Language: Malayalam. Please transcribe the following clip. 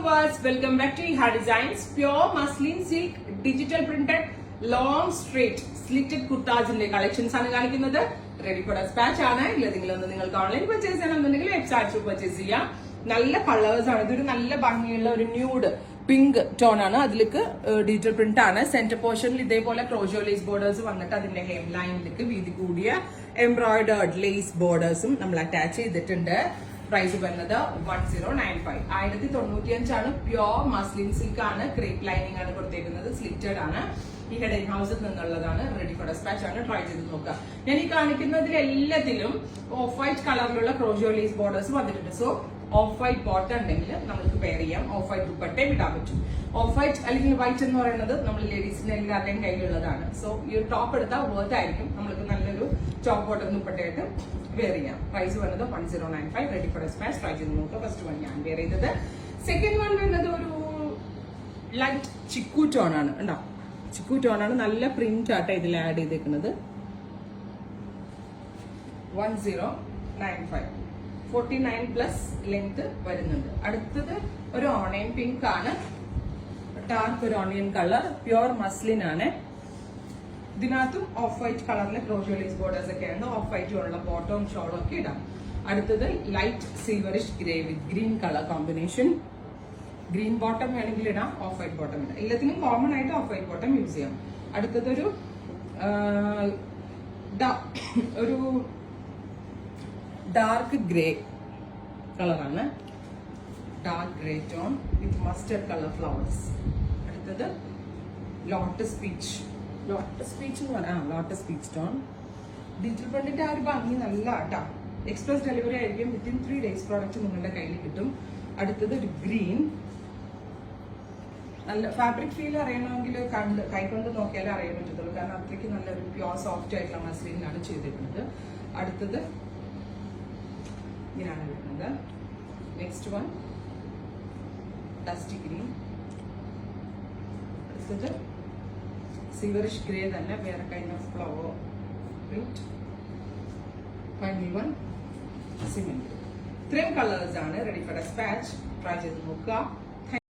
viewers, welcome back to Iha Designs. Pure muslin silk digital printed long straight slitted kurtas collections ആണ് കാണിക്കുന്നത്. റെഡി ഫോർ ഡെസ്പാച്ച് ആണ്. ഇല്ലെങ്കിലും നിങ്ങൾക്ക് ഓൺലൈൻ പർച്ചേസ് ചെയ്യണമെന്നുണ്ടെങ്കിൽ വെബ്സൈറ്റ് പർച്ചേസ് ചെയ്യാം. നല്ല കളേഴ്സ് ആണ്. ഇതൊരു നല്ല ഭംഗിയുള്ള ഒരു ന്യൂഡ് പിങ്ക് ടോൺ ആണ്. അതിലേക്ക് ഡിജിറ്റൽ പ്രിന്റ് ആണ്. സെന്റർ പോർഷനിൽ ഇതേപോലെ ക്രോഷോ ലേസ് ബോർഡേഴ്സ് വന്നിട്ട് അതിന്റെ ഹെം ലൈനിലേക്ക് വീതി കൂടിയ എംബ്രോയിഡേർഡ് ലേസ് ബോർഡേഴ്സും നമ്മൾ അറ്റാച്ച് ചെയ്തിട്ടുണ്ട്. പ്രൈസ് വരുന്നത് 1095. 1095 പ്യോർ മസ്ലിൻ സിൽക്ക് ആണ്. ക്രേപ്പ് ലൈനിങ് ആണ് കൊടുത്തേക്കുന്നത്. സ്ലിറ്റഡ് ആണ്. ഈ ഹെഡ് ഇൻ ഹൗസിൽ നിന്നുള്ളതാണ്. റെഡി ഫോർ ഡെസ്പാച്ച് ആണ്. ട്രൈ ചെയ്ത് നോക്കുക. ഞാൻ ഈ കാണിക്കുന്നതിൽ എല്ലാത്തിലും ഓഫ് വൈറ്റ് കളറിലുള്ള ക്രോഷോ ലേസ് ബോർഡേഴ്സ് വന്നിട്ടുണ്ട്. സോ ഓഫ് വൈറ്റ് ബോട്ടം ഉണ്ടെങ്കിൽ നമുക്ക് പെയർ ചെയ്യാം. ഓഫ് വൈറ്റ് ദുപ്പട്ടയും ഇടാൻ പറ്റും. ഓഫ് വൈറ്റ് അല്ലെങ്കിൽ വൈറ്റ് എന്ന് പറയുന്നത് നമ്മൾ ലേഡീസിന്റെ എല്ലാവരുടെയും കയ്യിലുള്ളതാണ്. സോ ഈ ഒരു ടോപ്പ് എടുത്താൽ വർത്ത് ആയിരിക്കും. നമ്മൾക്ക് നല്ലൊരു ടോപ്പ് ബോട്ടം ദുപ്പട്ടയായിട്ട് വെയർ ചെയ്യാം. പ്രൈസ് വരുന്നത് 1095. Ready for dispatch. ട്രൈ ചെയ്ത് നോക്കുക. ഫസ്റ്റ് വൺ ഞാൻ വെയർ ചെയ്തത്. സെക്കൻഡ് വൺ വരുന്നത് ഒരു ലൈറ്റ് ചിക്കു ടോൺ ആണ്. ഉണ്ടോ? ചിക്കു ടോൺ ആണ്. നല്ല പ്രിന്റ് ആട്ടോ ഇതിൽ ആഡ് ചെയ്തേക്കുന്നത്. 1095. 49 പ്ലസ് ലെങ്ത് വരുന്നുണ്ട്. അടുത്തത് ഒരു ഓണിയൻ പിങ്ക് ആണ്. ഡാർക്ക് ഒരു ഓണിയൻ കളർ. പ്യോർ മസ്ലിൻ ആണ്. ഇതിനകത്തും ഓഫ് വൈറ്റ് കളറിലെ ക്രോഷോ ലേസ് ബോർഡേഴ്സ് ഒക്കെയാണ്. ഓഫ് വൈറ്റ് ഉള്ള ബോട്ടവും ഷോളും ഒക്കെ ഇടാം. അടുത്തത് ലൈറ്റ് സിൽവറിഷ് ഗ്രേ വിത്ത് green colour combination. Green bottom വേണമെങ്കിൽ ഇടാം. ഓഫ് വൈറ്റ് ബോട്ടം ഇടാം. എല്ലാത്തിനും കോമൺ ആയിട്ട് ഓഫ് വൈറ്റ് ബോട്ടം യൂസ് ചെയ്യാം. അടുത്തതൊരു ഒരു ഡാർക്ക് ഗ്രേ കളറാണ്. ഡാർക്ക് ഗ്രേ ടോൺ വിത്ത് മസ്റ്റർഡ് കളർ ഫ്ലവേഴ്സ്. അടുത്തത് ലോട്ടസ് പീച്ച്. ലോട്ടസ് പീച്ച് എന്ന് പറയാം. Lotus peach tone. ഡിജിറ്റൽ പ്രിന്റിന്റെ ആ ഒരു ഭംഗി നല്ല ആട്ടാ. എക്സ്പ്രസ് ഡെലിവറി ആയിരിക്കും. വിത്തിൻ 3 days പ്രോഡക്റ്റ് നിങ്ങളുടെ കയ്യിൽ കിട്ടും. അടുത്തത് ഒരു ഗ്രീൻ. നല്ല ഫാബ്രിക് ഫീൽ അറിയണമെങ്കിൽ കൈകൊണ്ട് നോക്കിയാലേ അറിയാൻ പറ്റത്തുള്ളൂ. കാരണം അത്രയ്ക്ക് നല്ലൊരു പ്യോർ സോഫ്റ്റ് ആയിട്ടുള്ള മസ്ലിനാണ് ചെയ്തിരിക്കുന്നത്. അടുത്തത് ഇങ്ങനെയാണ് വരുന്നത്. Next one dusty green. അടുത്തത് സിൽവറിഷ് ഗ്രേ തന്നെ, വേറെ kind of flower print. Final one cement. ഇത്രയും കളേഴ്സ് ആണ്. Ready for dispatch. ട്രൈ ചെയ്ത് നോക്കുക.